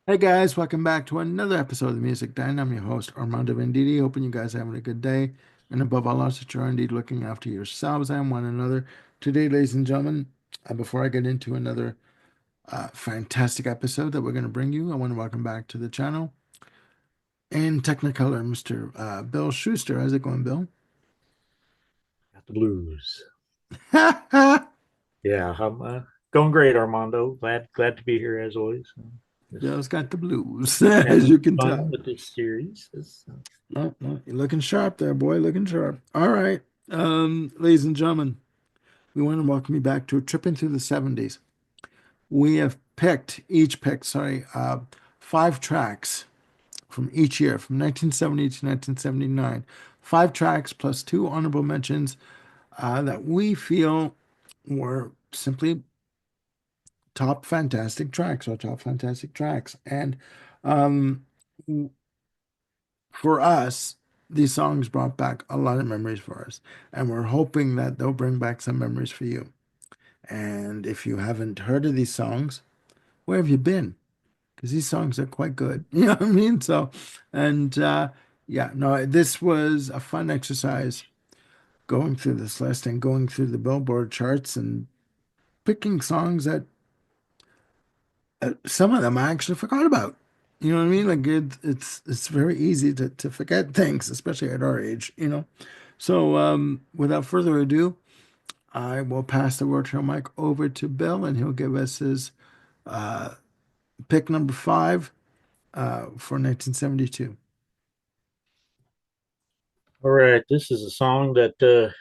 Hey guys, welcome back to another episode of the Music Den. I'm your host Armando Venditti. Hoping you guys are having a good day, and above all else, that you're indeed looking after yourselves and one another. Today, ladies and gentlemen, before I get into another fantastic episode that we're going to bring you, I want to welcome back to the channel in Technicolor, Mr. Bill Schuster. How's it going, Bill? Got the blues. Yeah, I'm going great, Armando. Glad to be here as always. Just Bill's got the blues, as having you can fun tell. with this series. No, no, you're looking sharp there, boy. Looking sharp. All right, ladies and gentlemen, we want to welcome you back to Tripping Through the 70s. We have sorry, five tracks from each year, from 1970 to 1979. Five tracks plus two honorable mentions that we feel were simply top fantastic tracks or top fantastic tracks. And um, for us, these songs brought back a lot of memories for us. And we're hoping that they'll bring back some memories for you. And if you haven't heard of these songs, where have you been? Because these songs are quite good. You know what I mean? So, and yeah, no, this was a fun exercise going through this list and going through the Billboard charts and picking songs that some of them I actually forgot about. You know what I mean? Like it's very easy to forget things, especially at our age, you know. So without further ado, I will pass the virtual mic over to Bill, and he'll give us his uh, pick number five for 1972. All right, this is a song that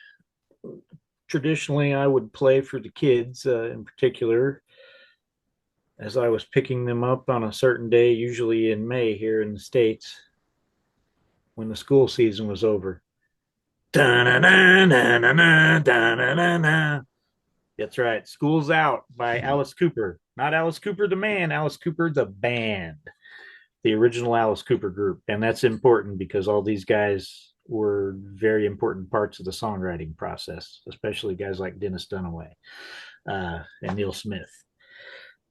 traditionally I would play for the kids in particular, as I was picking them up on a certain day, usually in May here in the States when the school season was over. Da-na-na-na-na-na-na-na-na. That's right. School's Out by Alice Cooper. Not Alice Cooper the man, Alice Cooper the band, the original Alice Cooper group. And that's important because all these guys were very important parts of the songwriting process, especially guys like Dennis Dunaway and Neil Smith.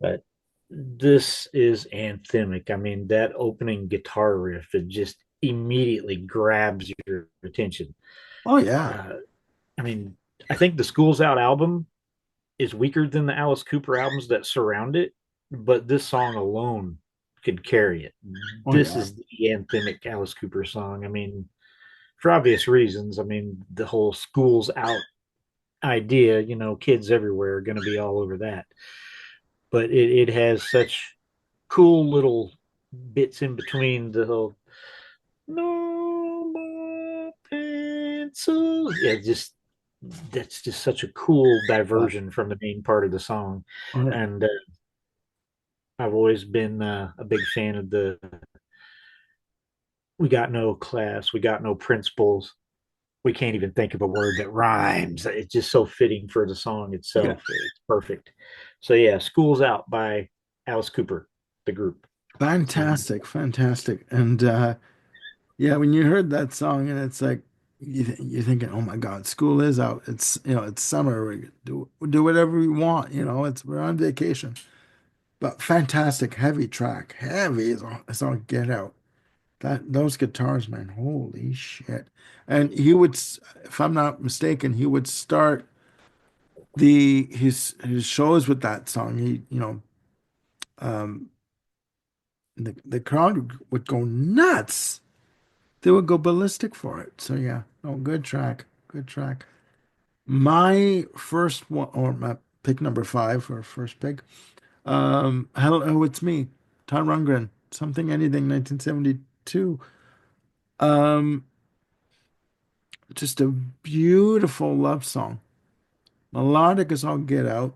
But this is anthemic. I mean, that opening guitar riff, it just immediately grabs your attention. Oh yeah. Uh, I mean, I think the School's Out album is weaker than the Alice Cooper albums that surround it, but this song alone could carry it. Oh This yeah. is the anthemic Alice Cooper song. I mean, for obvious reasons. I mean, the whole school's out idea, kids everywhere are going to be all over that. But it has such cool little bits in between the whole no more pencils. Yeah, just that's just such a cool Yeah. diversion from the main part of the song. Oh yeah. And I've always been a big fan of the we got no class, we got no principles, we can't even think of a word that rhymes. It's just so fitting for the song Yeah. itself. It's perfect. So yeah, School's Out by Alice Cooper, the group. Fantastic, fantastic. And yeah, when you heard that song and it's like you're thinking, "Oh my God, school is out. It's it's summer. We do whatever we want, It's we're on vacation." But fantastic, heavy track. Heavy is all get out. That those guitars, man, holy shit. And if I'm not mistaken, he would start his shows with that song. Um the crowd would go nuts. They would go ballistic for it. So yeah, oh, good track, good track. My first one, or my pick number five, or first pick. Hello, it's me, Todd Rundgren. Something, anything, 1972. Um, just a beautiful love song. Melodic as all get out.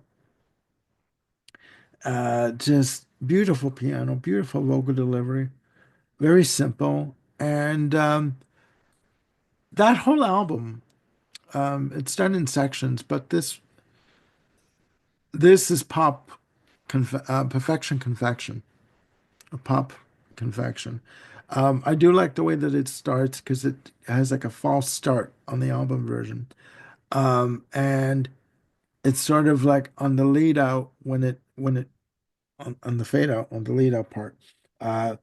Just beautiful piano, beautiful vocal delivery, very simple, and that whole album. It's done in sections, but this is perfection confection, a pop confection. I do like the way that it starts because it has like a false start on the album version. And it's sort of like on the lead out on the fade out on the lead out part. Uh,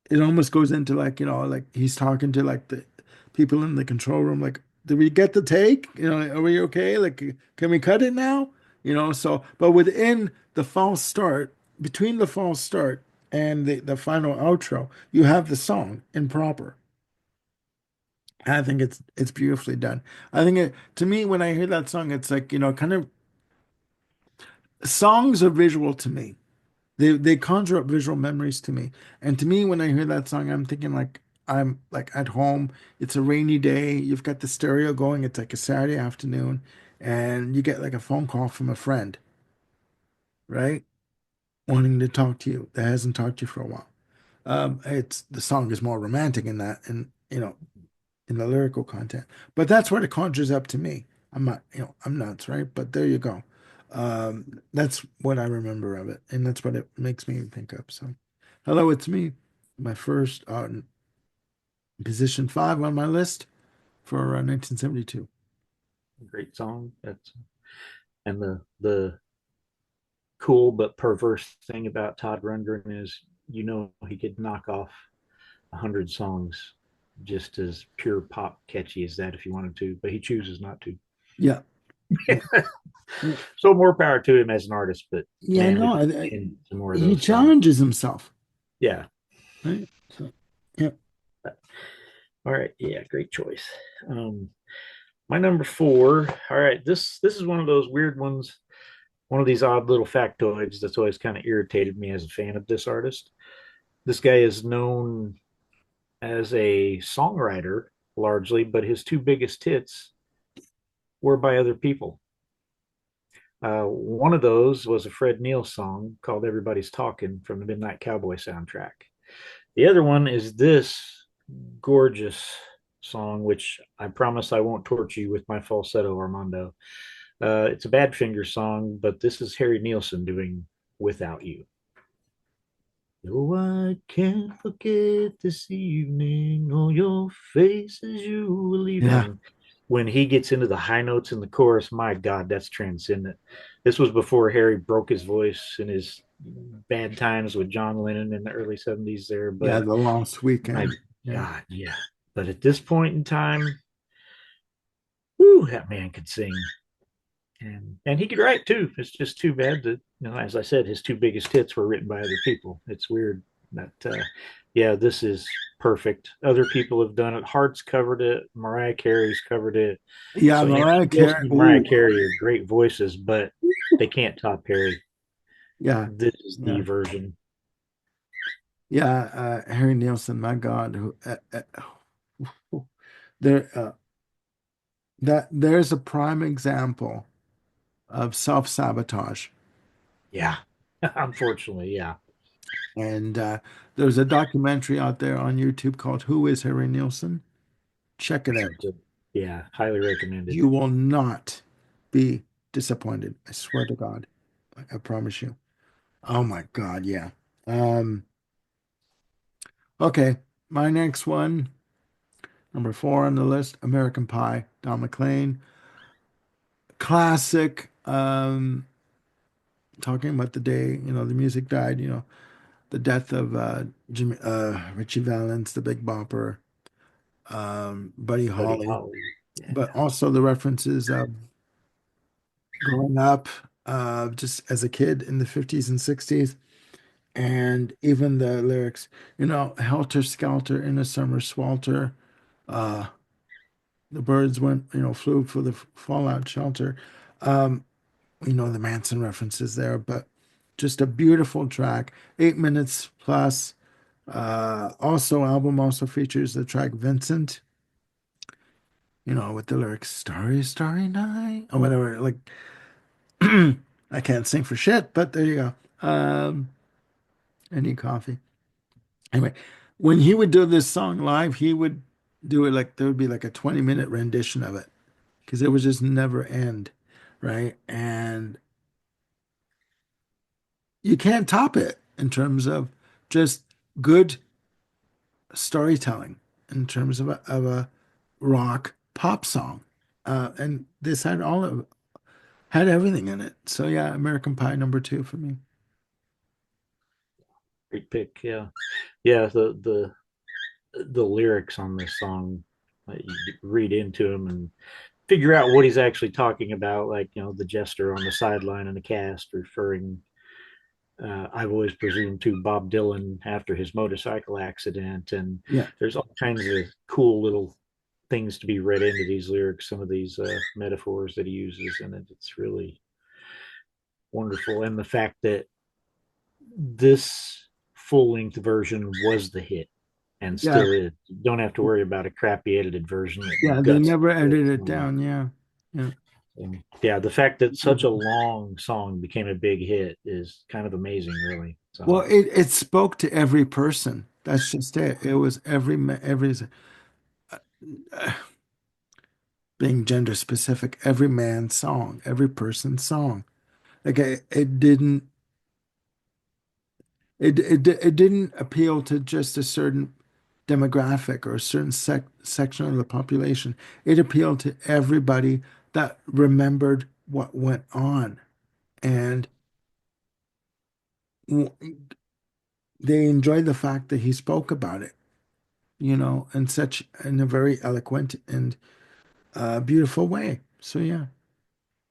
it almost goes into like, like he's talking to like the people in the control room, like, did we get the take? Are we okay? Like, can we cut it now? So, but within the false start, between the false start and the final outro, you have the song in proper. I think it's beautifully done. I think to me, when I hear that song, it's like, kind of songs are visual to me. They conjure up visual memories to me. And to me, when I hear that song, I'm thinking like I'm like at home. It's a rainy day. You've got the stereo going. It's like a Saturday afternoon, and you get like a phone call from a friend, right? Wanting to talk to you that hasn't talked to you for a while. It's the song is more romantic in that, and in the lyrical content. But that's what it conjures up to me. I'm not, I'm nuts, right? But there you go. That's what I remember of it, and that's what it makes me think of. So, hello, it's me. My first position 5 on my list for 1972. Great song. That's and the cool but perverse thing about Todd Rundgren is he could knock off 100 songs just as pure pop catchy as that if he wanted to, but he chooses not to. Yeah, yeah, So more power to him as an artist, but yeah. man, we No, could get into some more of he those songs. challenges himself, Yeah. right? So, yeah, All right. Yeah, great choice. Um, my number four. All right, this is one of those weird ones, one of these odd little factoids that's always kind of irritated me as a fan of this artist. This guy is known as a songwriter largely, but his two biggest hits were by other people. One of those was a Fred Neil song called Everybody's Talking from the Midnight Cowboy soundtrack. The other one is this gorgeous song, which I promise I won't torture you with my falsetto, Armando. It's a Badfinger song, but this is Harry Nilsson doing Without You. No, I can't forget this evening, all your faces you were yeah, leaving. When he gets into the high notes in the chorus, my God, that's transcendent. This was before Harry broke his voice in his bad times with John Lennon in the early 70s there. yeah. But The Lost my Weekend. Yeah, God, yeah. But at this point in time, whoo, that man could sing. And he could write too. It's just too bad that as I said, his two biggest hits were written by other people. It's weird that yeah, this is perfect. Other people have done it. Hart's covered it. Mariah Carey's covered it. yeah. So Mariah Wilson Carey. and Mariah Ooh, Carey are great voices, but they can't top Harry. yeah, This is the yeah. version. Yeah, Harry Nilsson, my God, there there's a prime example of self-sabotage. Yeah, unfortunately, yeah. And there's a documentary out there on YouTube called Who is Harry Nilsson? Check it out. Yeah, highly recommended. You will not be disappointed. I swear to God. I promise you. Oh my God, yeah. Um, okay, my next one, number 4 on the list, American Pie, Don McLean. Classic. Talking about the day, the music died, the death of Richie Valens, the Big Bopper, Buddy Buddy Holly, Holly. but Yeah. also the references of growing up just as a kid in the 50s and 60s, and even the lyrics, helter skelter in a summer swelter. Uh, the birds went, flew for the fallout shelter. Um, the Manson references there, but just a beautiful track, 8 minutes plus. Also, album also features the track Vincent, with the lyrics "Starry, Starry Night" or whatever. Like, I can't sing for shit, but there you go. I need coffee. Anyway, when he would do this song live, he would do it like there would be like a 20-minute rendition of it because it would just never end, right? And you can't top it in terms of just good storytelling, in terms of a rock pop song. And this had had everything in it. So yeah, American Pie number 2 for me. Great pick. Yeah. Yeah. The lyrics on this song, you read into them and figure out what he's actually talking about. Like, the jester on the sideline in the cast referring, I've always presumed, to Bob Dylan after his motorcycle accident. And Yeah. there's all kinds of cool little things to be read into these lyrics, some of these metaphors that he uses, and it's really wonderful. And the fact that this full length version was the hit and Yeah. still is. You don't have to worry about a crappy edited version Yeah. that They guts never the edited it song. down. Yeah. Yeah. And yeah, the fact that such a long song became a big hit is kind of amazing, really. Well, So, it spoke to every person. That's just it. It was every being gender specific, every man's song, every person's song. Like it didn't appeal to just a certain demographic or a certain section of the population. It appealed to everybody that remembered what went on, and w- they enjoyed the fact that he spoke about it, in a very eloquent and beautiful way. So yeah,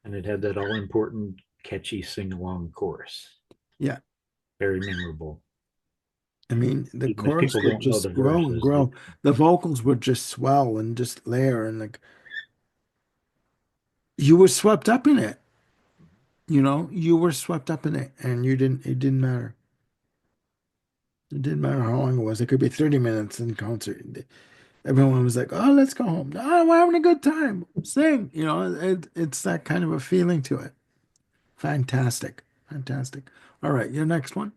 and it had that all important, catchy sing along chorus. yeah. Very memorable. I mean, the Even if chorus people would don't know the just grow and verses, grow. The vocals would just swell and just layer, and like you were swept up in it. You were swept up in it, and it didn't matter. It didn't matter how long it was. It could be 30 minutes in concert. Everyone was like, "Oh, let's go home. No, we're having a good time. Sing." It's that kind of a feeling to it. Fantastic. Fantastic. All right, your next one.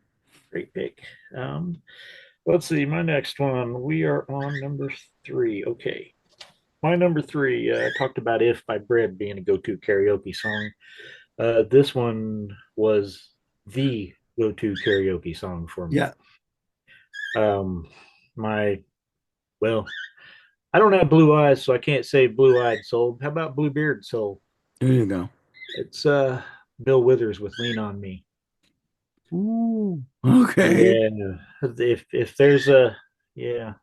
great pick. Um, let's see, my next one. We are on number three. Okay. My number three, talked about If by Bread being a go to karaoke song. This one was the go to karaoke song for me. Yeah, Um, my, well, I don't have blue eyes, so I can't say blue eyed soul. How about blue beard soul? there you go. It's Bill Withers with Lean on Me. Ooh. Okay. Yeah. If there's a, yeah,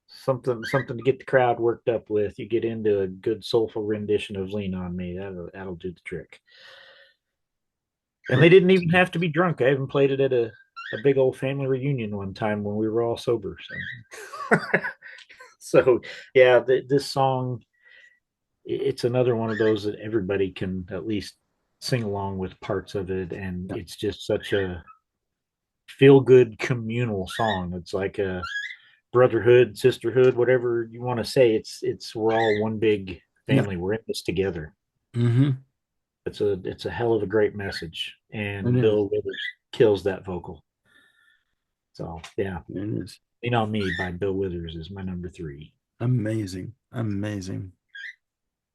something to get the crowd worked up with, you get into a good soulful rendition of Lean on Me. That'll do the trick. And they didn't even have to be drunk. I even played it at a big old family reunion one time when we were all sober. So, so yeah, this song, it's another one of those that everybody can at least sing along with parts of it. And Yeah, it's just such a feel good communal song. It's like a brotherhood, sisterhood, whatever you want to say. It's we're all one big yeah. family. We're in this together. Mm-hmm. It's a hell of a great message. It And is. Bill Withers kills that vocal. So yeah, It is. Lean on Me by Bill Withers is my number three. Amazing. Amazing.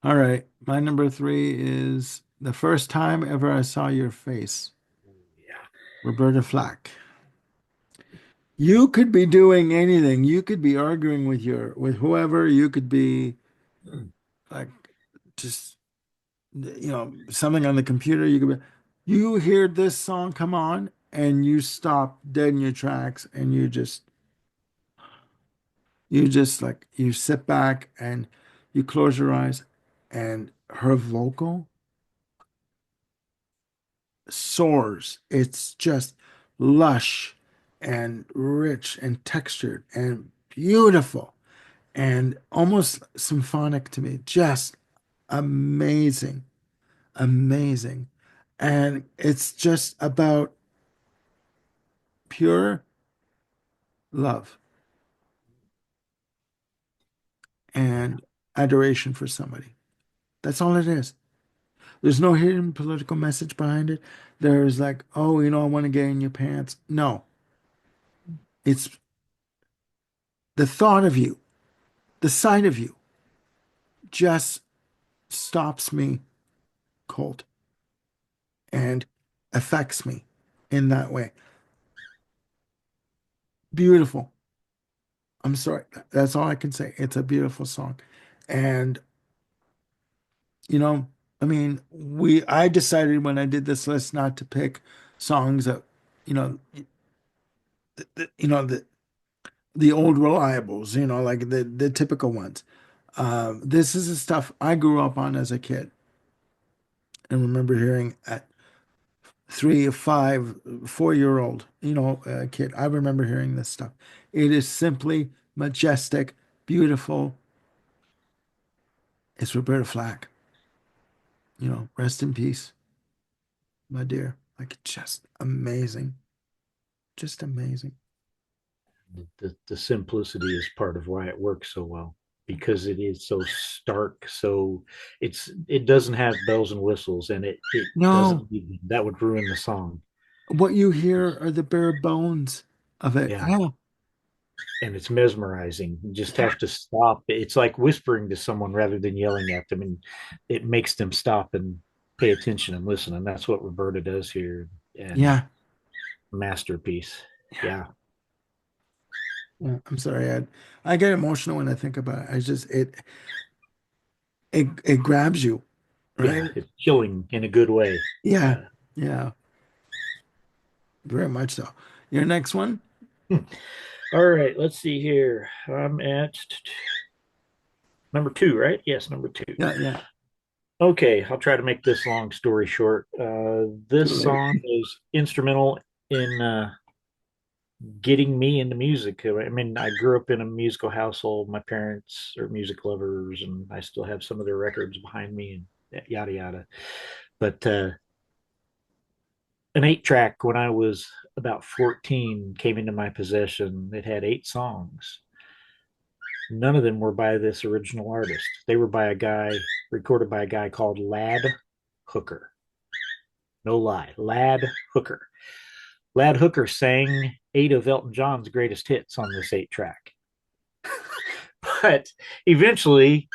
All right. My number three is The First Time Ever I Saw Your Face, Yeah. Roberta Flack. You could be doing anything. You could be arguing with whoever. You could be like just something on the computer. You hear this song come on and you stop dead in your tracks and you just like you sit back and you close your eyes and her vocal soars. It's just lush and rich and textured and beautiful and almost symphonic to me. Just amazing, amazing. And it's just about pure love and adoration for somebody. That's all it is. There's no hidden political message behind it. There's like, oh, I want to get in your pants. No, it's the thought of you, the sight of you just stops me cold and affects me in that way. Beautiful. I'm sorry. That's all I can say. It's a beautiful song. And, you know, I mean, I decided when I did this list not to pick songs that, you know, you know, the old reliables, you know, like the typical ones. This is the stuff I grew up on as a kid and remember hearing at 3, 5, 4 year old, kid. I remember hearing this stuff. It is simply majestic, beautiful. It's Roberta Flack. Rest in peace, my dear. Like, just amazing. Just amazing. The simplicity is part of why it works so well because it is so stark. So it doesn't have bells and whistles, and it No, doesn't that would ruin the song. what you hear are the bare bones of it. Yeah, Yeah, and it's mesmerizing. You just yeah, have to stop. It's like whispering to someone rather than yelling at them, and it makes them stop and pay attention and listen. And that's what Roberta does here. And yeah, masterpiece. yeah. Yeah, Yeah. I'm sorry, I get emotional when I think about it. I just it grabs you, yeah, right? it's chilling in a good way. Yeah, Uh, yeah, very much so. Your next one? all right, let's see here. I'm at number two, right? Yes, number two. Yeah, yeah. Okay, I'll try to make this long story short. Too This late. song is instrumental in getting me into music. I mean, I grew up in a musical household. My parents are music lovers, and I still have some of their records behind me, and yada yada. But an 8 track when I was about 14 came into my possession. It had 8 songs. None of them were by this original artist. They were by a guy, recorded by a guy called Lad Hooker. No lie, Lad Hooker. Lad Hooker sang 8 of Elton John's greatest hits on this 8 track. But eventually,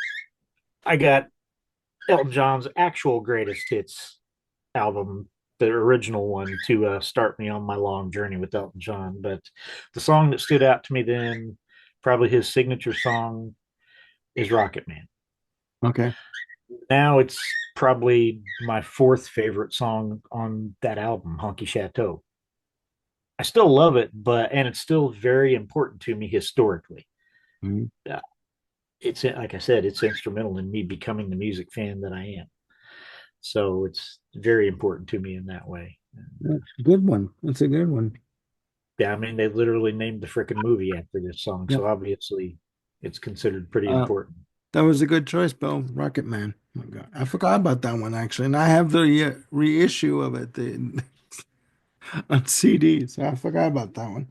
I got Elton John's actual greatest hits album, the original one, to start me on my long journey with Elton John. But the song that stood out to me then, probably his signature song, is Rocket Man. Okay. Now it's probably my fourth favorite song on that album, Honky Chateau. I still love it, and it's still very important to me historically. Mhm. Uh, it's like I said, it's instrumental in me becoming the music fan that I am. So it's very important to me in that way. Yeah, good one. That's a good one. Yeah, I mean, they literally named the freaking movie after this song, Yeah. so obviously it's considered pretty Uh, important. that was a good choice, Bill. Rocket Man. Oh my God. I forgot about that one actually. And I have the reissue of it on CD, so I forgot about that one.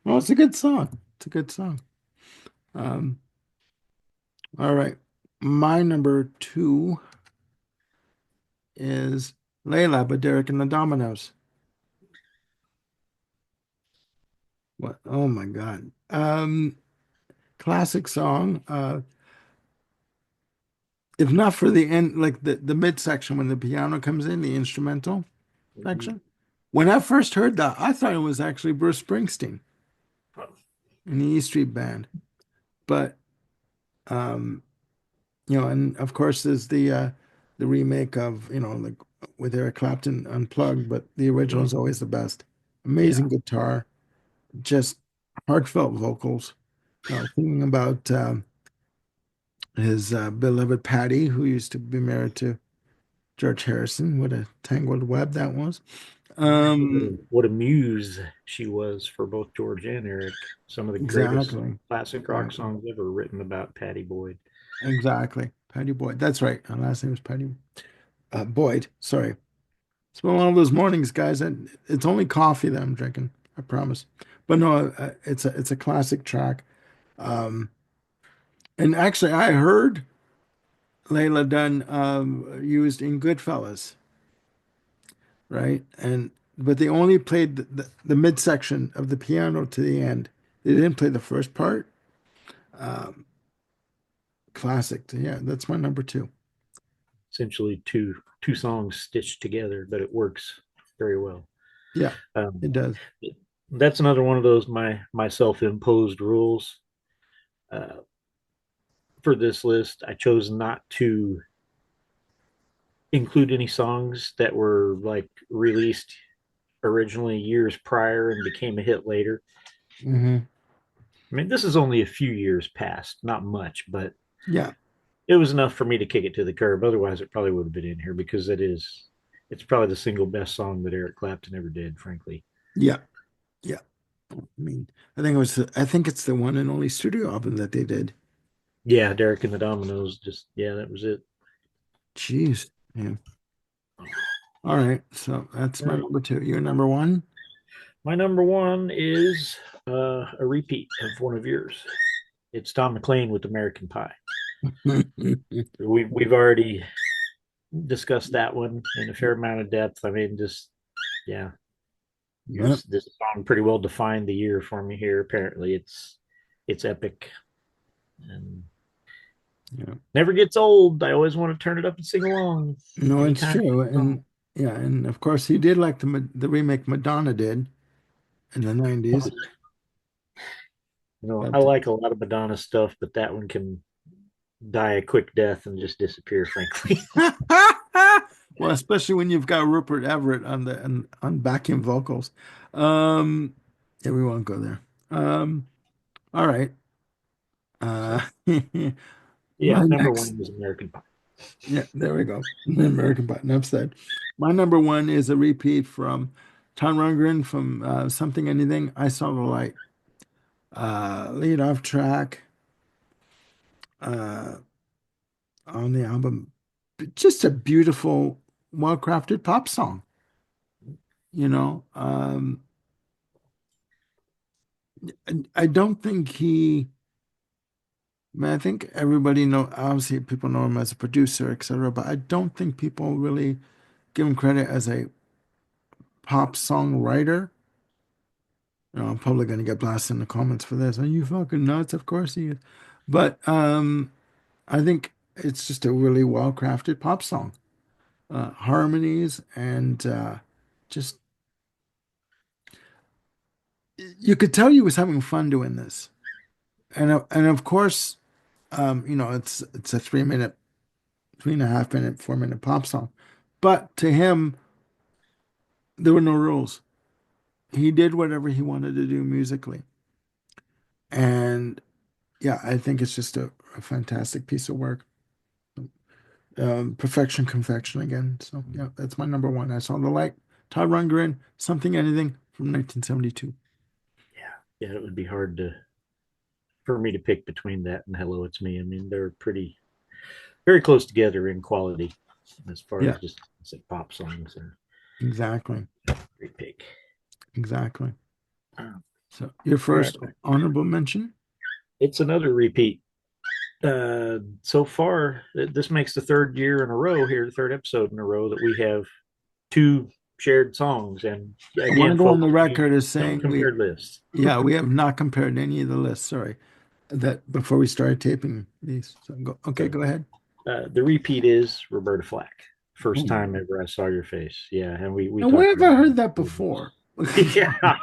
Well, it's a good song. It's a good song. Um, all right. My number two is Layla by Derek and the Dominoes. What? Oh my God. Classic song. If not for the end, like the midsection when the piano comes in, the instrumental Mhm. section. When I first heard that, I thought it was actually Bruce Springsteen in the E Street Band. But um, and of course there's the remake of, like with Eric Clapton unplugged, but the original is always the best. Yeah, Amazing guitar, just heartfelt vocals, thinking about his beloved Patty, who used to be married to George Harrison. What a tangled web that was. Um, what a muse she was for both George and Eric. Some of the greatest exactly, classic rock exactly, songs ever written about Patty Boyd. exactly. Patty Boyd. That's right. Her last name was Patty Boyd. Sorry. It's been one of those mornings, guys. And it's only coffee that I'm drinking. I promise. But no, it's a classic track. Um, and actually, I heard Layla Dunn used in Goodfellas, right? But they only played the midsection of the piano to the end. They didn't play the first part. Um, Classic. Yeah, that's my number two. Essentially, two songs stitched together, but it works very well. Yeah, Um, it does. that's another one of those my self imposed rules. Uh, for this list, I chose not to include any songs that were like released originally years prior and became a hit later. Hmm. I mean, this is only a few years past, not much, but Yeah, it was enough for me to kick it to the curb. Otherwise, it probably would have been in here because it's probably the single best song that Eric Clapton ever did, frankly. yeah, yeah. I mean, I think it's the one and only studio album that they did. Yeah, Derek and the Dominoes, just, yeah, that was it. Jeez. Yeah. All right. So that's All my right. number two. Your number one? My number one is a repeat of one of yours. It's Don McLean with American Pie. We've already discussed that one in a fair amount of depth. I mean, just yeah, Yep. this song pretty well defined the year for me here. Apparently, it's epic and Yeah. never gets old. I always want to turn it up and sing along No, it's anytime. true. And yeah, and of course he did like the remake Madonna did in the 90s. You know, I But like a lot of Madonna stuff, but that one can die a quick death and just disappear, frankly. well, especially when you've got Rupert Everett on the on backing vocals. Um, yeah, we won't go there. All right. Uh, So my yeah, number next, one was American Pie. yeah, there we go. American Button upside. My number one is a repeat from Tom Rundgren from Something Anything. I Saw the Light. Lead off track uh, on the album. Just a beautiful, well-crafted pop song. You know, I don't think I mean, I think everybody know, obviously people know him as a producer, etc., but I don't think people really give him credit as a pop songwriter. I'm probably going to get blasted in the comments for this. Are you fucking nuts? Of course he is. But I think it's just a really well-crafted pop song. Harmonies and just you could tell he was having fun doing this. And of course, it's a 3 minute, 3.5 minute, 4 minute pop song. But to him, there were no rules. He did whatever he wanted to do musically. And yeah, I think it's just a fantastic piece of work. Perfection Confection again. So yeah, that's my number one. I Saw the Light. Todd Rundgren, Something Anything from 1972. Yeah, yeah, it would be hard to for me to pick between that and Hello It's Me. I mean, they're pretty very close together in quality as far Yeah, as just say pop songs and exactly. great pick. Exactly. All So your right, first honorable mention? it's another repeat. So far, this makes the third year in a row here, the third episode in a row that we have two shared songs. And I want to again, go on the folks, record as don't saying compare lists. yeah, we have not compared any of the lists. Sorry, that before we started taping these. So okay, So go ahead. the repeat is Roberta Flack. Oh First my time God. ever I saw your face. Yeah, and we And where talked have about I heard that it. before? Yeah,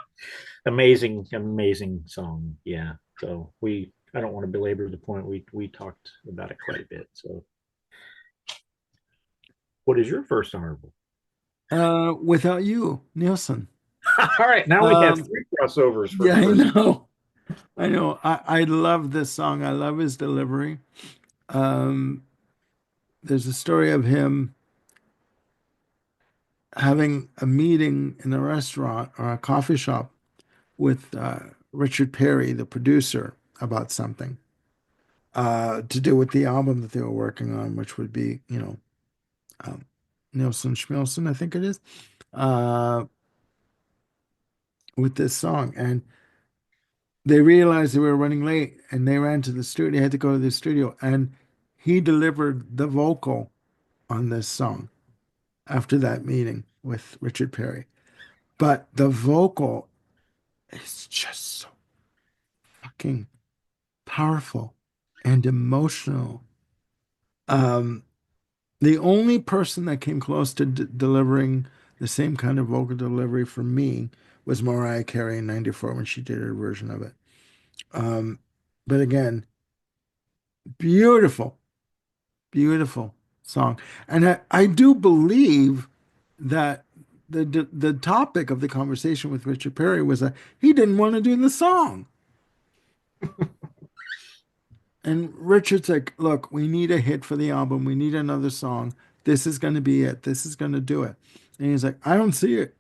amazing, amazing song. Yeah. So I don't want to belabor the point. We talked about it quite a bit. So, what is your first honorable? Without You, Nielsen. All right, now we have Um, three crossovers for yeah, the I first. know. I know. I love this song. I love his delivery. Um, there's a story of him having a meeting in a restaurant or a coffee shop with Richard Perry, the producer, about something to do with the album that they were working on, which would be, um, Nielsen Schmilson, I think it is, uh, with this song. And they realized they were running late and they ran to the studio. They had to go to the studio. And he delivered the vocal on this song after that meeting with Richard Perry. But the vocal is just so fucking powerful and emotional. Um, the only person that came close to delivering the same kind of vocal delivery for me was Mariah Carey in '94 when she did her version of it. Um, but again, beautiful, beautiful song. And I do believe that the topic of the conversation with Richard Perry was that he didn't want to do the song. And Richard's like, look, we need a hit for the album. We need another song. This is going to be it. This is going to do it. And he's like, I don't see it.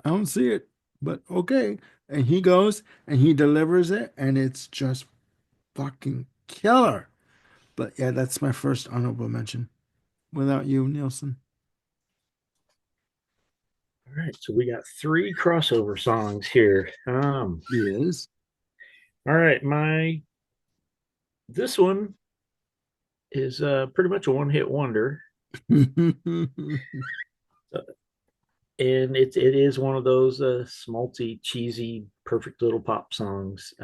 I don't see it. But okay. And he goes and he delivers it, and it's just fucking killer. But yeah, that's my first honorable mention. Without you, Nielsen. All right, so we got three crossover songs here. Yes. All right, my this one is pretty much a one-hit wonder, uh, and it is one of those smalty, cheesy, perfect little pop songs.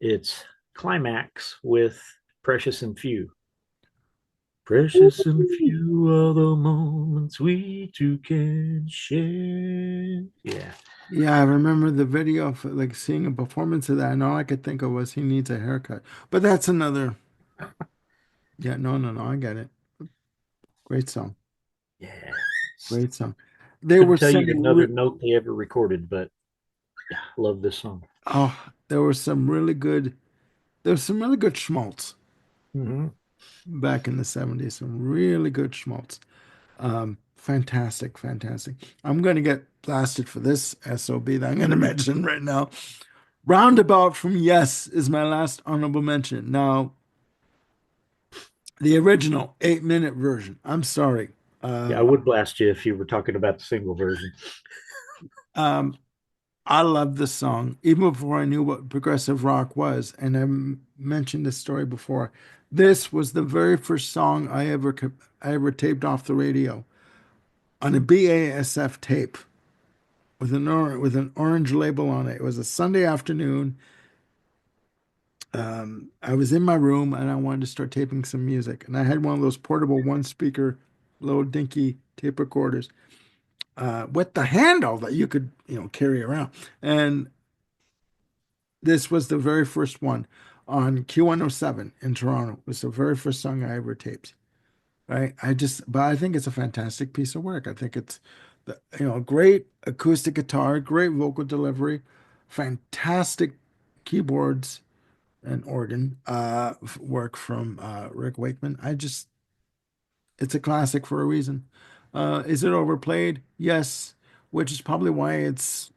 It's Climax with Precious and Few. Precious and few are the moments we two can share. Yeah. Yeah, I remember the video of like seeing a performance of that, and all I could think of was he needs a haircut. But that's another. Yeah, no, no, no, I get it. Great song. Yeah. Great song. They were Couldn't tell you saying, another note they ever recorded, but yeah, love this song. oh, there was some really good, there was some really good schmaltz Mm-hmm. back in the 70s. Some really good schmaltz. Fantastic, fantastic. I'm going to get blasted for this SOB that I'm going to mention right now. Roundabout from Yes is my last honorable mention. Now, the original 8-minute version. I'm sorry. Yeah, I would blast you if you were talking about the single version. Um, I love this song even before I knew what progressive rock was. And mentioned this story before. This was the very first song I ever taped off the radio on a BASF tape with with an orange label on it. It was a Sunday afternoon. I was in my room and I wanted to start taping some music. And I had one of those portable one speaker, little dinky tape recorders with the handle that you could, carry around. And this was the very first one on Q107 in Toronto. It was the very first song I ever taped. Right. But I think it's a fantastic piece of work. I think it's great acoustic guitar, great vocal delivery, fantastic keyboards and organ work from Rick Wakeman. It's a classic for a reason. Is it overplayed? Yes, which is probably why it's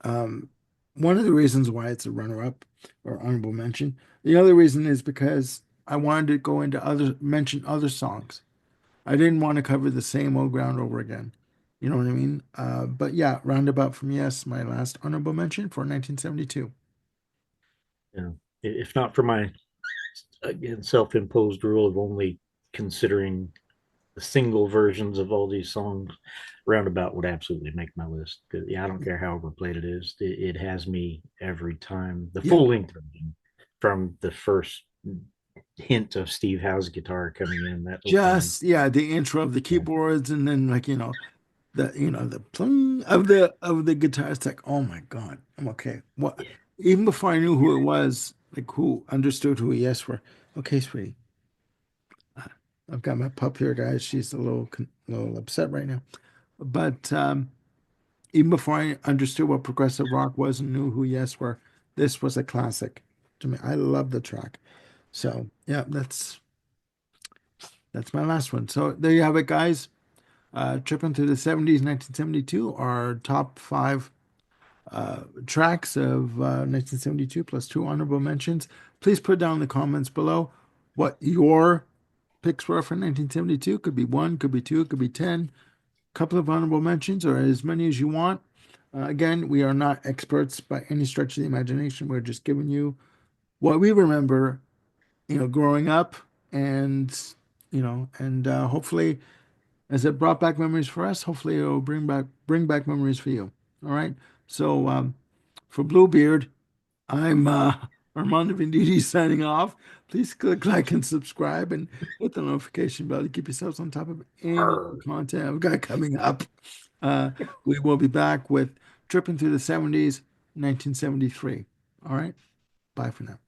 um, one of the reasons why it's a runner-up or honorable mention. The other reason is because I wanted to go into mention other songs. I didn't want to cover the same old ground over again. You know what I mean? But yeah, Roundabout from Yes, my last honorable mention for 1972. You know, if not for my again self-imposed rule of only considering the single versions of all these songs, Roundabout would absolutely make my list. Yeah, I don't care how overplayed it is. It has me every time. The Yeah, full length version from the first hint of Steve Howe's guitar coming in, that opening. just yeah, the intro of the Yeah. keyboards and then like the pling of the guitar. It's like, oh my God, I'm okay. What even before I knew who it was, like who understood who Yes were. Okay, sweetie. Uh, I've got my pup here, guys. She's a little upset right now. But even before I understood what progressive rock was and knew who Yes were, this was a classic to me. I love the track. So yeah, that's my last one. So there you have it, guys. Tripping through the 70s, 1972, our top five tracks of 1972 plus two honorable mentions. Please put down in the comments below what your picks were for 1972. Could be one, could be two, could be 10. Couple of honorable mentions or as many as you want. Again, we are not experts by any stretch of the imagination. We're just giving you what we remember, growing up, and hopefully, as it brought back memories for us, hopefully it will bring back memories for you. All right. So for Bluebeard, I'm Armando Venditti signing off. Please click like and subscribe and hit the notification bell to keep yourselves on top of any Arr. content I've got coming up. Uh, we will be back with Tripping Through the 70s, 1973. All right. Bye for now.